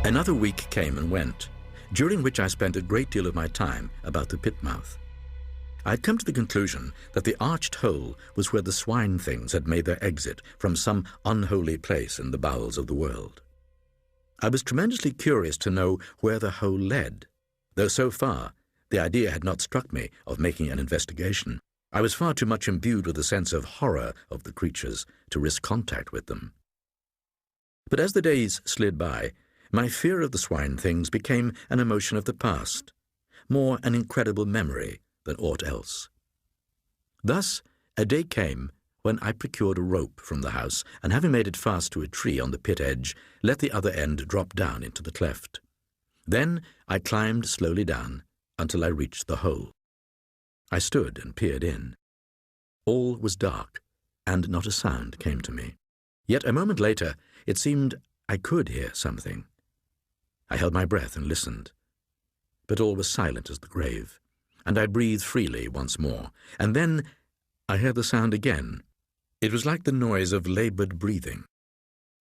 Another week came and went, during which I spent a great deal of my time about the pit mouth. I had come to the conclusion that the arched hole was where the swine things had made their exit from some unholy place in the bowels of the world. I was tremendously curious to know where the hole led, though so far the idea had not struck me of making an investigation. I was far too much imbued with a sense of horror of the creatures to risk contact with them. But as the days slid by, my fear of the swine things became an emotion of the past, more an incredible memory than aught else. Thus, a day came when I procured a rope from the house, and having made it fast to a tree on the pit edge, let the other end drop down into the cleft. Then I climbed slowly down until I reached the hole. I stood and peered in. All was dark, and not a sound came to me. Yet a moment later, it seemed I could hear something. I held my breath and listened, but all was silent as the grave, and I breathed freely once more, and then I heard the sound again. It was like the noise of labored breathing.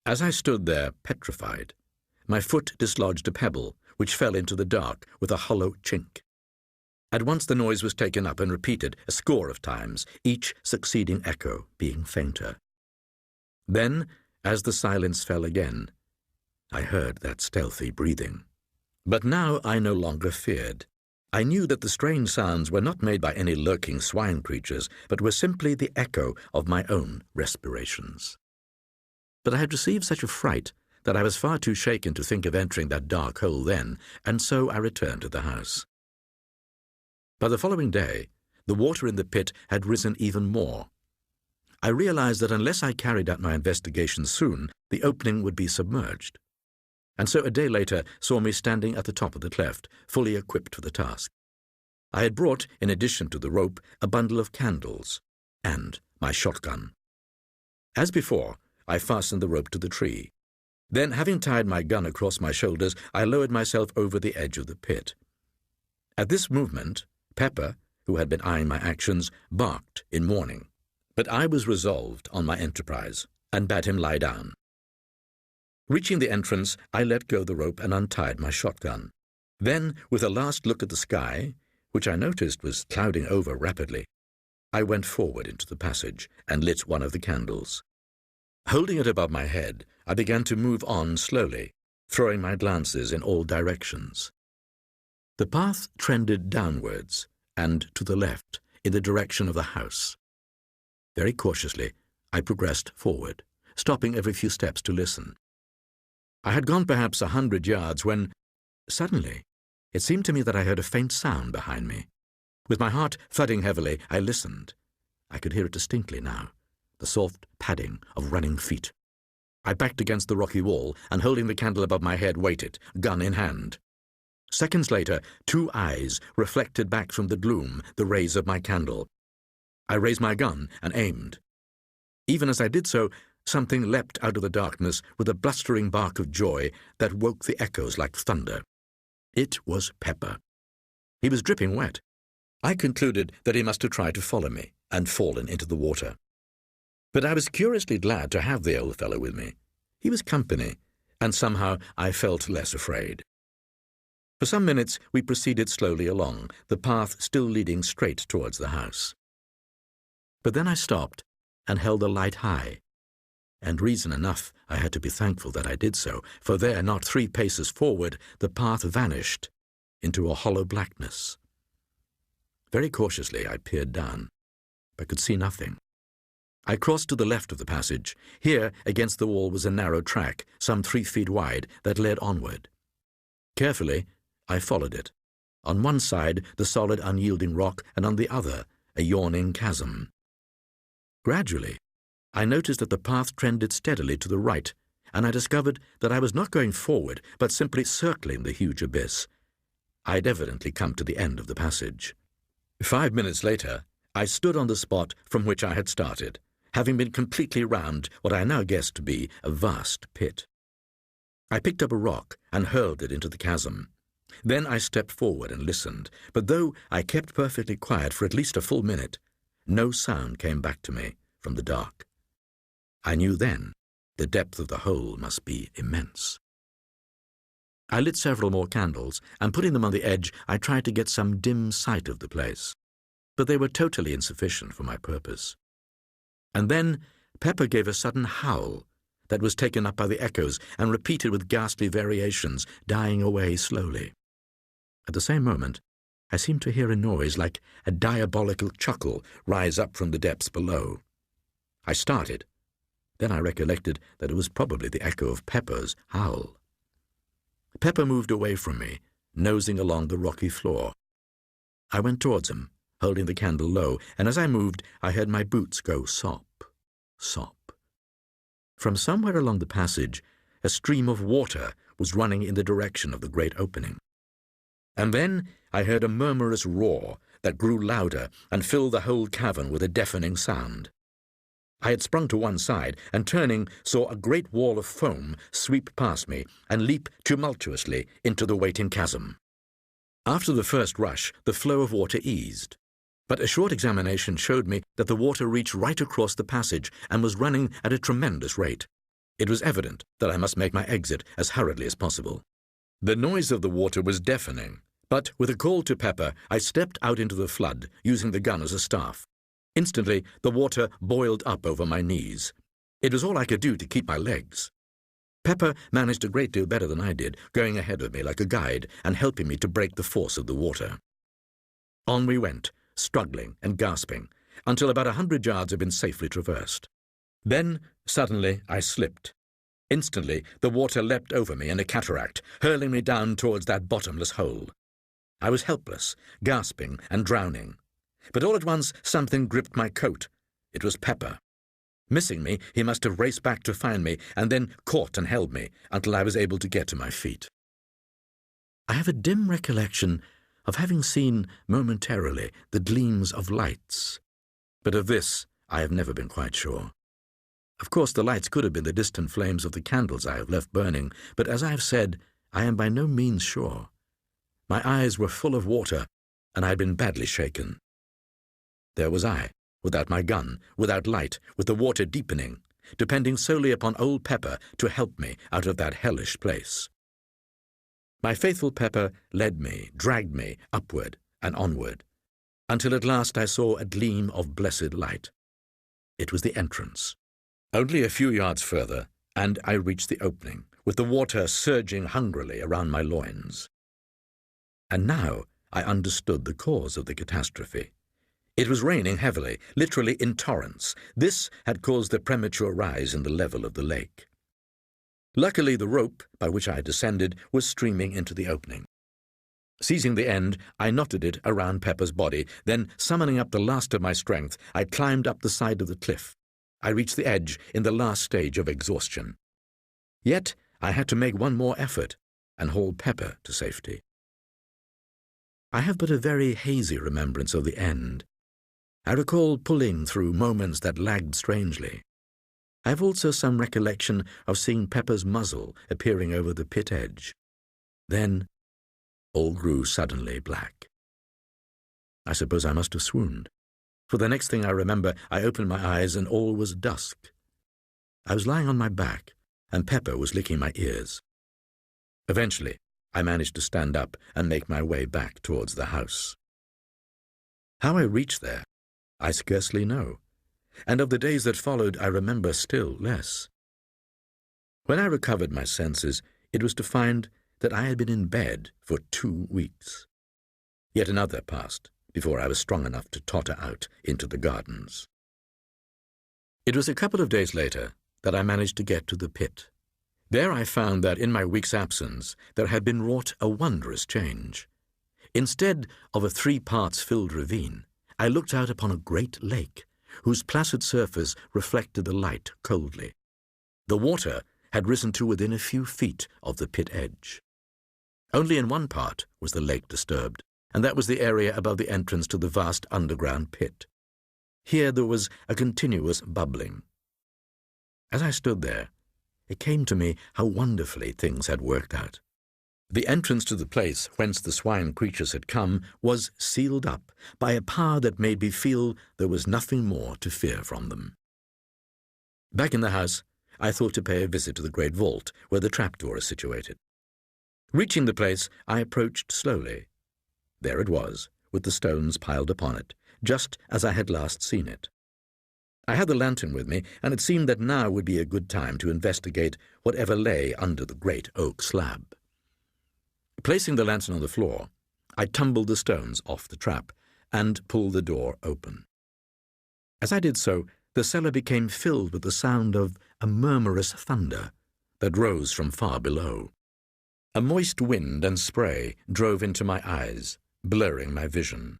As I stood there petrified, my foot dislodged a pebble, which fell into the dark with a hollow chink. At once the noise was taken up and repeated a score of times, each succeeding echo being fainter. Then, as the silence fell again, I heard that stealthy breathing. But now I no longer feared. I knew that the strange sounds were not made by any lurking swine creatures, but were simply the echo of my own respirations. But I had received such a fright that I was far too shaken to think of entering that dark hole then, and so I returned to the house. By the following day, the water in the pit had risen even more. I realized that unless I carried out my investigation soon, the opening would be submerged. And so a day later saw me standing at the top of the cleft, fully equipped for the task. I had brought, in addition to the rope, a bundle of candles and my shotgun. As before, I fastened the rope to the tree. Then, having tied my gun across my shoulders, I lowered myself over the edge of the pit. At this movement, Pepper, who had been eyeing my actions, barked in warning. But I was resolved on my enterprise, and bade him lie down. Reaching the entrance, I let go the rope and untied my shotgun. Then, with a last look at the sky, which I noticed was clouding over rapidly, I went forward into the passage and lit one of the candles. Holding it above my head, I began to move on slowly, throwing my glances in all directions. The path trended downwards and to the left in the direction of the house. Very cautiously, I progressed forward, stopping every few steps to listen. I had gone perhaps 100 yards when, suddenly, it seemed to me that I heard a faint sound behind me. With my heart thudding heavily, I listened. I could hear it distinctly now, the soft padding of running feet. I backed against the rocky wall and, holding the candle above my head, waited, gun in hand. Seconds later, 2 eyes reflected back from the gloom the rays of my candle. I raised my gun and aimed. Even as I did so, something leapt out of the darkness with a blustering bark of joy that woke the echoes like thunder. It was Pepper. He was dripping wet. I concluded that he must have tried to follow me and fallen into the water. But I was curiously glad to have the old fellow with me. He was company, and somehow I felt less afraid. For some minutes we proceeded slowly along, the path still leading straight towards the house. But then I stopped and held the light high, and reason enough I had to be thankful that I did so, for there, not 3 paces forward, the path vanished into a hollow blackness. Very cautiously I peered down, but could see nothing. I crossed to the left of the passage. Here, against the wall, was a narrow track, some 3 feet wide, that led onward. Carefully, I followed it. On one side, the solid, unyielding rock, and on the other, a yawning chasm. Gradually, I noticed that the path trended steadily to the right, and I discovered that I was not going forward, but simply circling the huge abyss. I had evidently come to the end of the passage. 5 minutes later, I stood on the spot from which I had started, having been completely round what I now guessed to be a vast pit. I picked up a rock and hurled it into the chasm. Then I stepped forward and listened, but though I kept perfectly quiet for at least a full minute, no sound came back to me from the dark. I knew then the depth of the hole must be immense. I lit several more candles, and putting them on the edge, I tried to get some dim sight of the place. But they were totally insufficient for my purpose. And then Pepper gave a sudden howl that was taken up by the echoes and repeated with ghastly variations, dying away slowly. At the same moment, I seemed to hear a noise like a diabolical chuckle rise up from the depths below. I started. Then I recollected that it was probably the echo of Pepper's howl. Pepper moved away from me, nosing along the rocky floor. I went towards him, holding the candle low, and as I moved, I heard my boots go sop, sop. From somewhere along the passage, a stream of water was running in the direction of the great opening. And then I heard a murmurous roar that grew louder and filled the whole cavern with a deafening sound. I had sprung to one side and, turning, saw a great wall of foam sweep past me and leap tumultuously into the waiting chasm. After the first rush, the flow of water eased, but a short examination showed me that the water reached right across the passage and was running at a tremendous rate. It was evident that I must make my exit as hurriedly as possible. The noise of the water was deafening, but with a call to Pepper, I stepped out into the flood, using the gun as a staff. Instantly, the water boiled up over my knees. It was all I could do to keep my legs. Pepper managed a great deal better than I did, going ahead of me like a guide and helping me to break the force of the water. On we went, struggling and gasping, until about 100 yards had been safely traversed. Then, suddenly, I slipped. Instantly, the water leapt over me in a cataract, hurling me down towards that bottomless hole. I was helpless, gasping and drowning. But all at once something gripped my coat. It was Pepper. Missing me, he must have raced back to find me and then caught and held me until I was able to get to my feet. I have a dim recollection of having seen momentarily the gleams of lights, but of this I have never been quite sure. Of course, the lights could have been the distant flames of the candles I have left burning, but as I have said, I am by no means sure. My eyes were full of water, and I had been badly shaken. There was I, without my gun, without light, with the water deepening, depending solely upon old Pepper to help me out of that hellish place. My faithful Pepper led me, dragged me, upward and onward, until at last I saw a gleam of blessed light. It was the entrance. Only a few yards further, and I reached the opening, with the water surging hungrily around my loins. And now I understood the cause of the catastrophe. It was raining heavily, literally in torrents. This had caused the premature rise in the level of the lake. Luckily, the rope by which I had descended was streaming into the opening. Seizing the end, I knotted it around Pepper's body, then, summoning up the last of my strength, I climbed up the side of the cliff. I reached the edge in the last stage of exhaustion. Yet I had to make one more effort and haul Pepper to safety. I have but a very hazy remembrance of the end. I recall pulling through moments that lagged strangely. I have also some recollection of seeing Pepper's muzzle appearing over the pit edge. Then all grew suddenly black. I suppose I must have swooned, for the next thing I remember, I opened my eyes and all was dusk. I was lying on my back, and Pepper was licking my ears. Eventually, I managed to stand up and make my way back towards the house. How I reached there, I scarcely know, and of the days that followed I remember still less. When I recovered my senses, it was to find that I had been in bed for 2 weeks. Yet another passed before I was strong enough to totter out into the gardens. It was a couple of days later that I managed to get to the pit. There I found that in my week's absence there had been wrought a wondrous change. Instead of a 3-parts-filled ravine, I looked out upon a great lake, whose placid surface reflected the light coldly. The water had risen to within a few feet of the pit edge. Only in one part was the lake disturbed, and that was the area above the entrance to the vast underground pit. Here there was a continuous bubbling. As I stood there, it came to me how wonderfully things had worked out. The entrance to the place whence the swine creatures had come was sealed up by a power that made me feel there was nothing more to fear from them. Back in the house, I thought to pay a visit to the great vault where the trapdoor is situated. Reaching the place, I approached slowly. There it was, with the stones piled upon it, just as I had last seen it. I had the lantern with me, and it seemed that now would be a good time to investigate whatever lay under the great oak slab. Placing the lantern on the floor, I tumbled the stones off the trap and pulled the door open. As I did so, the cellar became filled with the sound of a murmurous thunder that rose from far below. A moist wind and spray drove into my eyes, blurring my vision.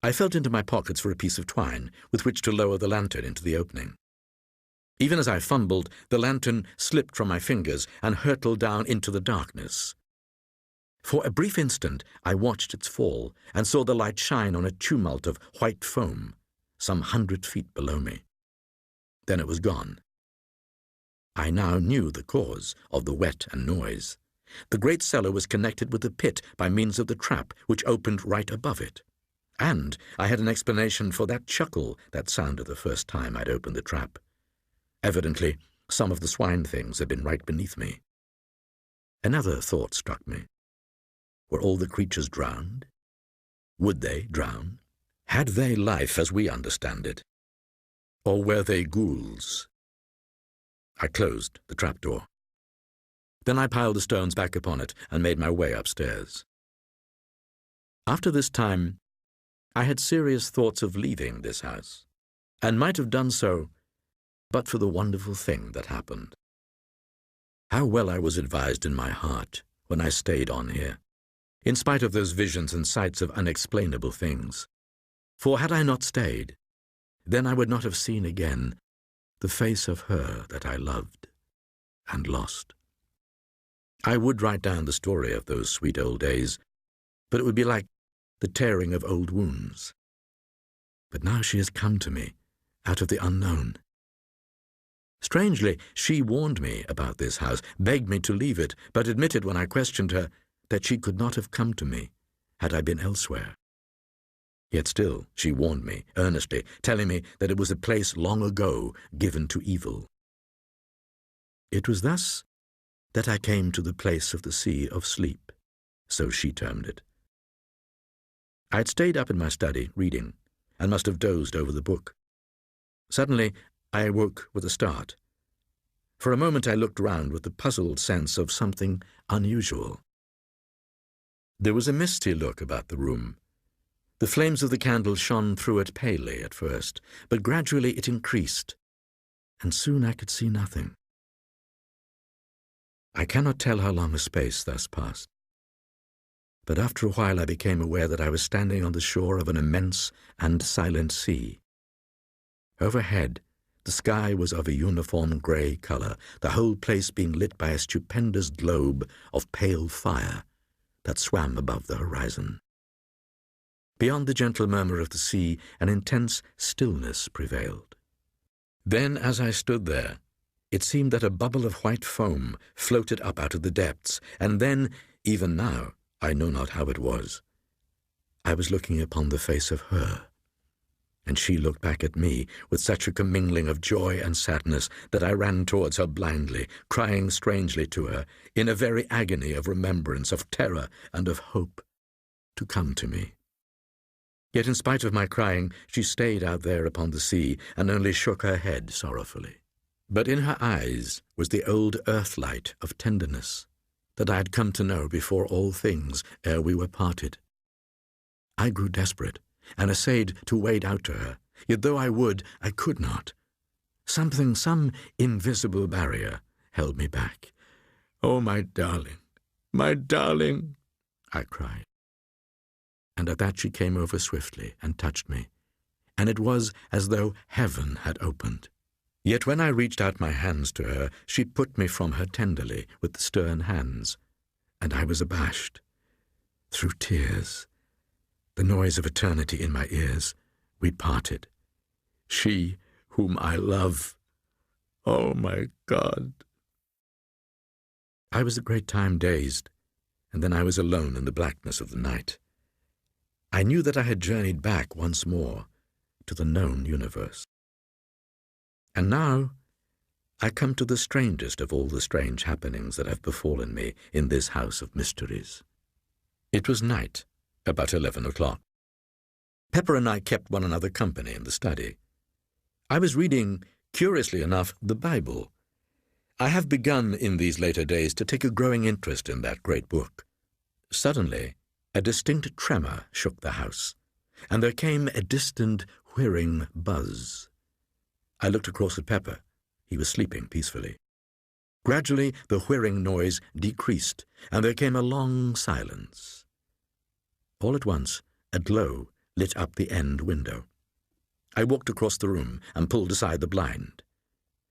I felt into my pockets for a piece of twine with which to lower the lantern into the opening. Even as I fumbled, the lantern slipped from my fingers and hurtled down into the darkness. For a brief instant, I watched its fall and saw the light shine on a tumult of white foam, some 100 feet below me. Then it was gone. I now knew the cause of the wet and noise. The great cellar was connected with the pit by means of the trap, which opened right above it. And I had an explanation for that chuckle that sounded the first time I'd opened the trap. Evidently, some of the swine things had been right beneath me. Another thought struck me. Were all the creatures drowned? Would they drown? Had they life as we understand it? Or were they ghouls? I closed the trapdoor. Then I piled the stones back upon it and made my way upstairs. After this time, I had serious thoughts of leaving this house, and might have done so but for the wonderful thing that happened. How well I was advised in my heart when I stayed on here, in spite of those visions and sights of unexplainable things. For had I not stayed, then I would not have seen again the face of her that I loved and lost. I would write down the story of those sweet old days, but it would be like the tearing of old wounds. But now she has come to me, out of the unknown. Strangely, she warned me about this house, begged me to leave it, but admitted when I questioned her that she could not have come to me had I been elsewhere. Yet still she warned me, earnestly, telling me that it was a place long ago given to evil. It was thus that I came to the place of the Sea of Sleep, so she termed it. I had stayed up in my study, reading, and must have dozed over the book. Suddenly, I awoke with a start. For a moment I looked round with the puzzled sense of something unusual. There was a misty look about the room. The flames of the candle shone through it palely at first, but gradually it increased, and soon I could see nothing. I cannot tell how long a space thus passed, but after a while I became aware that I was standing on the shore of an immense and silent sea. Overhead, the sky was of a uniform grey colour, the whole place being lit by a stupendous globe of pale fire that swam above the horizon. Beyond the gentle murmur of the sea, an intense stillness prevailed. Then, as I stood there, it seemed that a bubble of white foam floated up out of the depths, and then, even now, I know not how it was, I was looking upon the face of her, and she looked back at me with such a commingling of joy and sadness that I ran towards her blindly, crying strangely to her, in a very agony of remembrance, of terror, and of hope, to come to me. Yet in spite of my crying, she stayed out there upon the sea, and only shook her head sorrowfully. But in her eyes was the old earth-light of tenderness that I had come to know before all things ere we were parted. I grew desperate, and essayed to wade out to her, yet though I would, I could not. Some invisible barrier held me back. "Oh, my darling, I cried. And at that she came over swiftly and touched me, and it was as though heaven had opened. Yet when I reached out my hands to her, she put me from her tenderly with stern hands, and I was abashed. Through tears, the noise of eternity in my ears, we parted. She whom I love. Oh, my God! I was a great time dazed, and then I was alone in the blackness of the night. I knew that I had journeyed back once more to the known universe. And now I come to the strangest of all the strange happenings that have befallen me in this house of mysteries. It was night, about 11 o'clock. Pepper and I kept one another company in the study. I was reading, curiously enough, the Bible. I have begun in these later days to take a growing interest in that great book. Suddenly, a distinct tremor shook the house, and there came a distant, whirring buzz. I looked across at Pepper. He was sleeping peacefully. Gradually, the whirring noise decreased, and there came a long silence. All at once, a glow lit up the end window. I walked across the room and pulled aside the blind.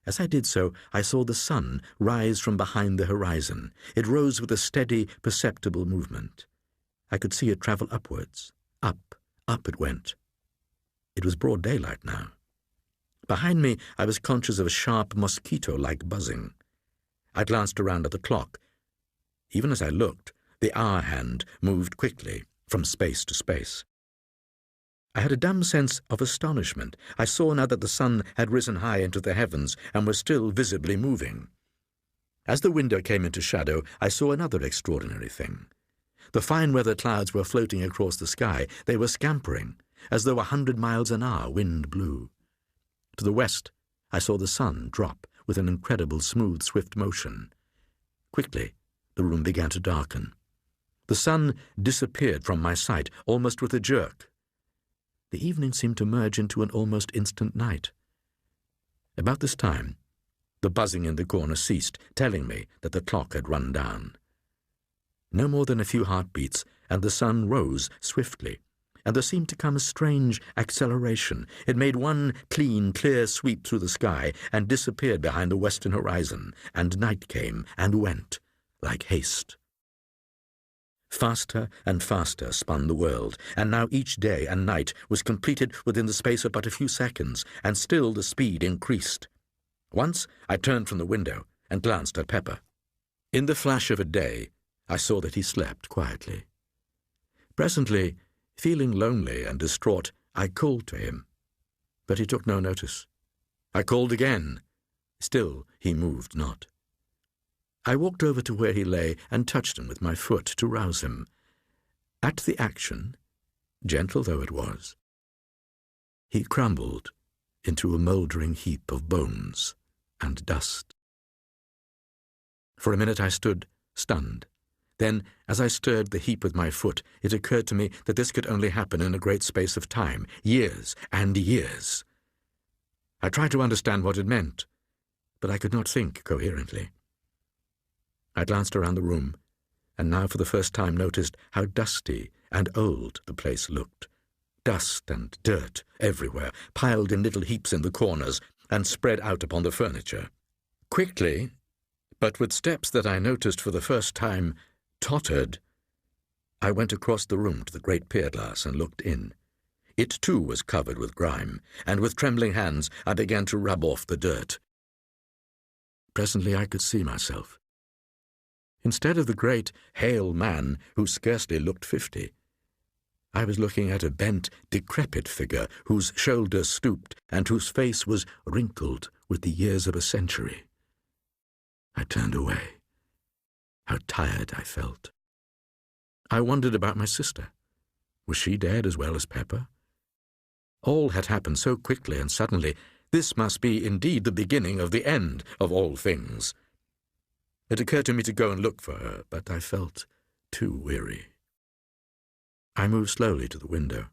As I did so, I saw the sun rise from behind the horizon. It rose with a steady, perceptible movement. I could see it travel upwards. Up it went. It was broad daylight now. Behind me, I was conscious of a sharp, mosquito-like buzzing. I glanced around at the clock. Even as I looked, the hour hand moved quickly from space to space. I had a dumb sense of astonishment. I saw now that the sun had risen high into the heavens and was still visibly moving. As the window came into shadow, I saw another extraordinary thing. The fine weather clouds were floating across the sky. They were scampering, as though 100 miles an hour wind blew. To the west, I saw the sun drop with an incredible, smooth, swift motion. Quickly, the room began to darken. The sun disappeared from my sight, almost with a jerk. The evening seemed to merge into an almost instant night. About this time, the buzzing in the corner ceased, telling me that the clock had run down. No more than a few heartbeats, and the sun rose swiftly, and there seemed to come a strange acceleration. It made one clean, clear sweep through the sky and disappeared behind the western horizon, and night came and went like haste. Faster and faster spun the world, and now each day and night was completed within the space of but a few seconds, and still the speed increased. Once I turned from the window and glanced at Pepper. In the flash of a day, I saw that he slept quietly. Presently, feeling lonely and distraught, I called to him, but he took no notice. I called again. Still he moved not. I walked over to where he lay and touched him with my foot to rouse him. At the action, gentle though it was, he crumbled into a mouldering heap of bones and dust. For a minute I stood, stunned. Then, as I stirred the heap with my foot, it occurred to me that this could only happen in a great space of time, years and years. I tried to understand what it meant, but I could not think coherently. I glanced around the room, and now for the first time noticed how dusty and old the place looked. Dust and dirt everywhere, piled in little heaps in the corners and spread out upon the furniture. Quickly, but with steps that I noticed for the first time tottered, I went across the room to the great pier glass and looked in. It too was covered with grime, and with trembling hands I began to rub off the dirt. Presently I could see myself. Instead of the great, hale man who scarcely looked 50, I was looking at a bent, decrepit figure whose shoulders stooped and whose face was wrinkled with the years of a century. I turned away. How tired I felt. I wondered about my sister. Was she dead as well as Pepper? All had happened so quickly and suddenly. This must be indeed the beginning of the end of all things. It occurred to me to go and look for her, but I felt too weary. I moved slowly to the window.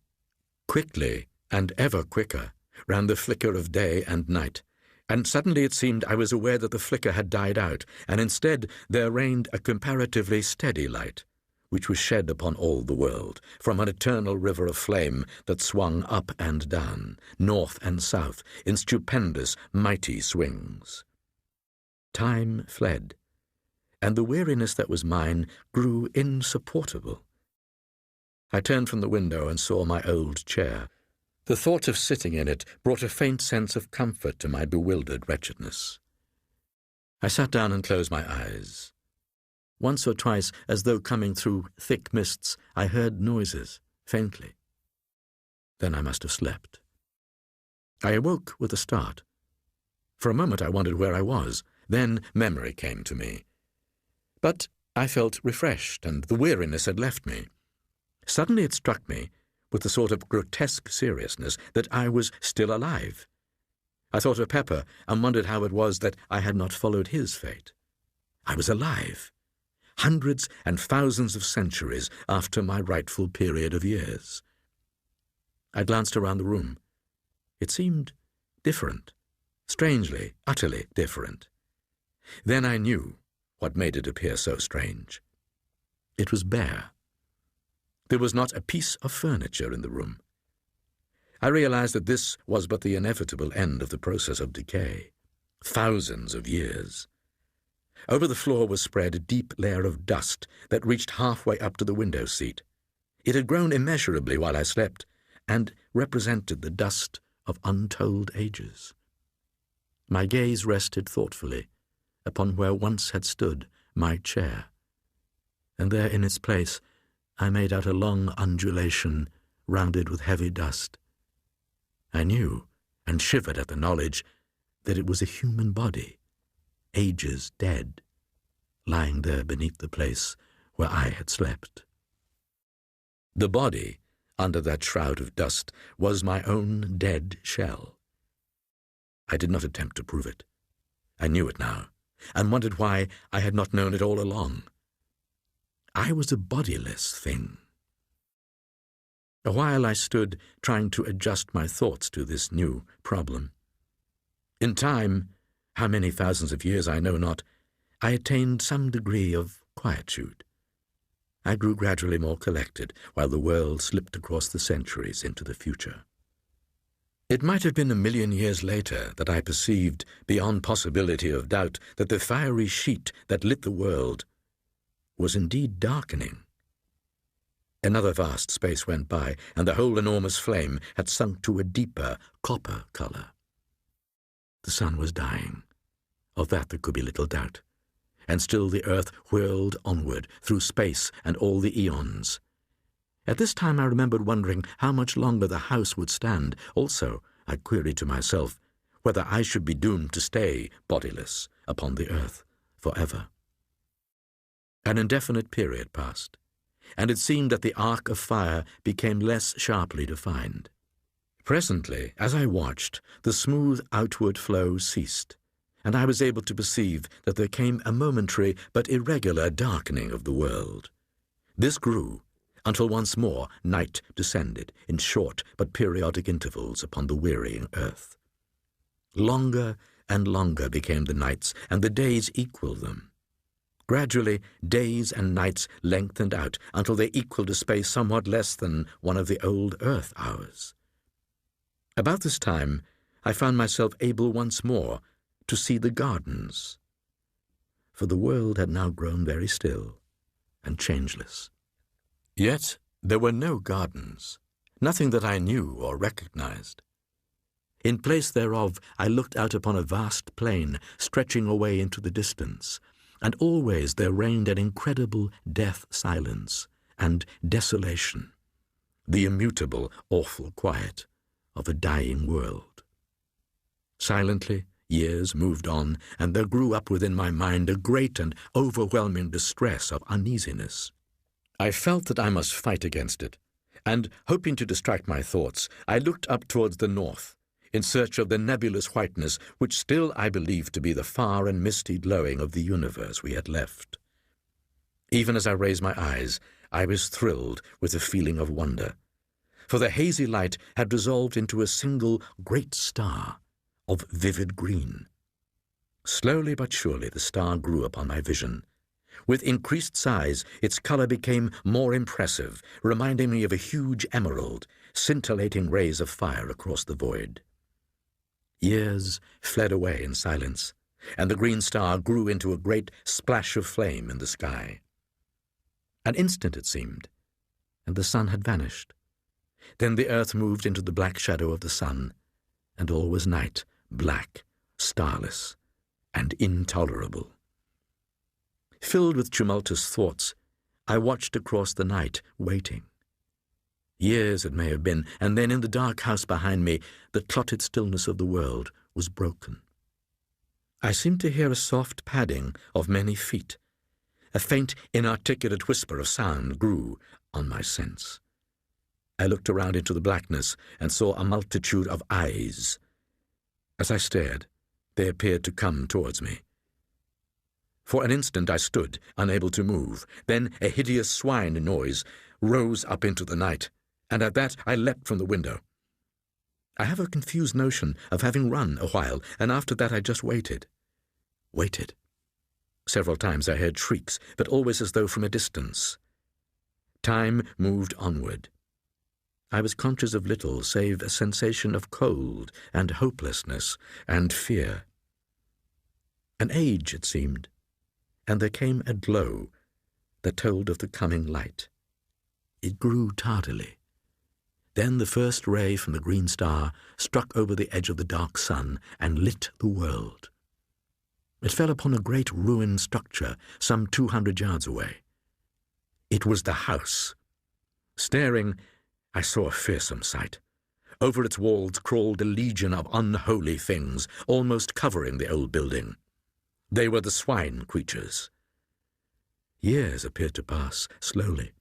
Quickly, and ever quicker, ran the flicker of day and night, and suddenly it seemed I was aware that the flicker had died out, and instead there reigned a comparatively steady light, which was shed upon all the world, from an eternal river of flame that swung up and down, north and south, in stupendous, mighty swings. Time fled, and the weariness that was mine grew insupportable. I turned from the window and saw my old chair. The thought of sitting in it brought a faint sense of comfort to my bewildered wretchedness. I sat down and closed my eyes. Once or twice, as though coming through thick mists, I heard noises, faintly. Then I must have slept. I awoke with a start. For a moment I wondered where I was. Then memory came to me. But I felt refreshed, and the weariness had left me. Suddenly it struck me, with a sort of grotesque seriousness, that I was still alive. I thought of Pepper and wondered how it was that I had not followed his fate. I was alive, hundreds and thousands of centuries after my rightful period of years. I glanced around the room. It seemed different, strangely, utterly different. Then I knew what made it appear so strange. It was bare. There was not a piece of furniture in the room. I realized that this was but the inevitable end of the process of decay. Thousands of years. Over the floor was spread a deep layer of dust that reached halfway up to the window seat. It had grown immeasurably while I slept, and represented the dust of untold ages. My gaze rested thoughtfully upon where once had stood my chair, and there in its place I made out a long undulation rounded with heavy dust. I knew and shivered at the knowledge that it was a human body, ages dead, lying there beneath the place where I had slept. The body, under that shroud of dust, was my own dead shell. I did not attempt to prove it. I knew it now, and wondered why I had not known it all along. I was a bodiless thing. A while I stood trying to adjust my thoughts to this new problem. In time, how many thousands of years I know not, I attained some degree of quietude. I grew gradually more collected while the world slipped across the centuries into the future. It might have been 1,000,000 years later that I perceived, beyond possibility of doubt, that the fiery sheet that lit the world was indeed darkening. Another vast space went by, and the whole enormous flame had sunk to a deeper copper color. The sun was dying. Of that there could be little doubt. And still the earth whirled onward through space and all the eons. At this time I remembered wondering how much longer the house would stand. Also, I queried to myself whether I should be doomed to stay bodiless upon the earth forever. An indefinite period passed, and it seemed that the arc of fire became less sharply defined. Presently, as I watched, the smooth outward flow ceased, and I was able to perceive that there came a momentary but irregular darkening of the world. This grew until once more night descended in short but periodic intervals upon the wearying earth. Longer and longer became the nights, and the days equaled them. Gradually, days and nights lengthened out until they equaled a space somewhat less than one of the old earth hours. About this time, I found myself able once more to see the gardens, for the world had now grown very still and changeless. Yet there were no gardens, nothing that I knew or recognized. In place thereof I looked out upon a vast plain stretching away into the distance, and always there reigned an incredible death silence and desolation, the immutable, awful quiet of a dying world. Silently, years moved on, and there grew up within my mind a great and overwhelming distress of uneasiness. I felt that I must fight against it, and, hoping to distract my thoughts, I looked up towards the north, in search of the nebulous whiteness which still I believed to be the far and misty glowing of the universe we had left. Even as I raised my eyes, I was thrilled with a feeling of wonder, for the hazy light had dissolved into a single great star of vivid green. Slowly but surely the star grew upon my vision. With increased size, its color became more impressive, reminding me of a huge emerald, scintillating rays of fire across the void. Years fled away in silence, and the green star grew into a great splash of flame in the sky. An instant it seemed, and the sun had vanished. Then the earth moved into the black shadow of the sun, and all was night, black, starless, and intolerable. Filled with tumultuous thoughts, I watched across the night, waiting. Years it may have been, and then in the dark house behind me, the clotted stillness of the world was broken. I seemed to hear a soft padding of many feet. A faint, inarticulate whisper of sound grew on my sense. I looked around into the blackness and saw a multitude of eyes. As I stared, they appeared to come towards me. For an instant I stood, unable to move. Then a hideous swine noise rose up into the night, and at that I leapt from the window. I have a confused notion of having run a while, and after that I just waited. Waited. Several times I heard shrieks, but always as though from a distance. Time moved onward. I was conscious of little save a sensation of cold and hopelessness and fear. An age, it seemed, and there came a glow that told of the coming light. It grew tardily. Then the first ray from the green star struck over the edge of the dark sun and lit the world. It fell upon a great ruined structure some 200 yards away. It was the house. Staring, I saw a fearsome sight. Over its walls crawled a legion of unholy things, almost covering the old building. They were the swine creatures. Years appeared to pass slowly.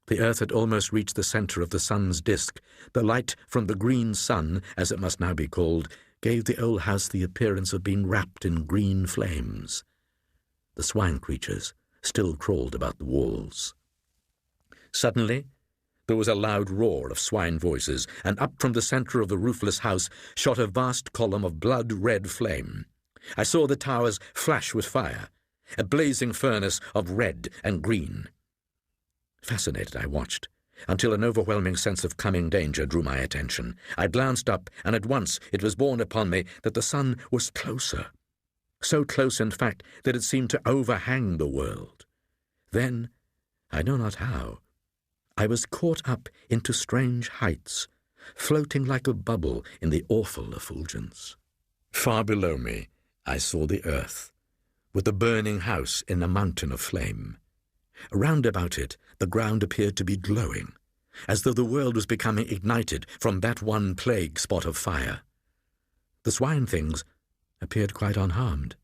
The earth had almost reached the center of the sun's disk. The light from the green sun, as it must now be called, gave the old house the appearance of being wrapped in green flames. The swine creatures still crawled about the walls. Suddenly, there was a loud roar of swine voices, and up from the center of the roofless house shot a vast column of blood-red flame. I saw the towers flash with fire, a blazing furnace of red and green. Fascinated, I watched, until an overwhelming sense of coming danger drew my attention. I glanced up, and at once it was borne upon me that the sun was closer. So close, in fact, that it seemed to overhang the world. Then, I know not how, I was caught up into strange heights, floating like a bubble in the awful effulgence. Far below me, I saw the earth, with the burning house in a mountain of flame. Round about it, the ground appeared to be glowing, as though the world was becoming ignited from that one plague spot of fire. The swine things appeared quite unharmed.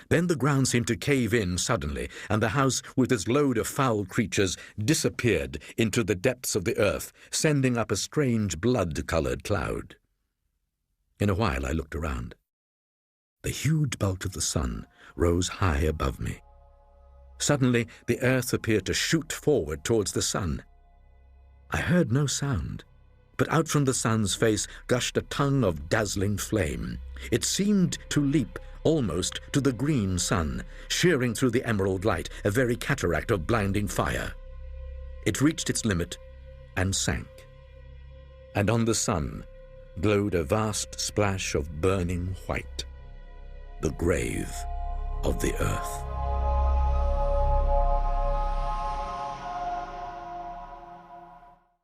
Then the ground seemed to cave in suddenly, and the house with its load of foul creatures disappeared into the depths of the earth, sending up a strange blood-colored cloud. In a while I looked around. The huge bulk of the sun rose high above me. Suddenly the earth appeared to shoot forward towards the sun. I heard no sound, but out from the sun's face gushed a tongue of dazzling flame. It seemed to leap almost to the green sun, shearing through the emerald light, a very cataract of blinding fire. It reached its limit and sank, and on the sun glowed a vast splash of burning white, the grave of the earth.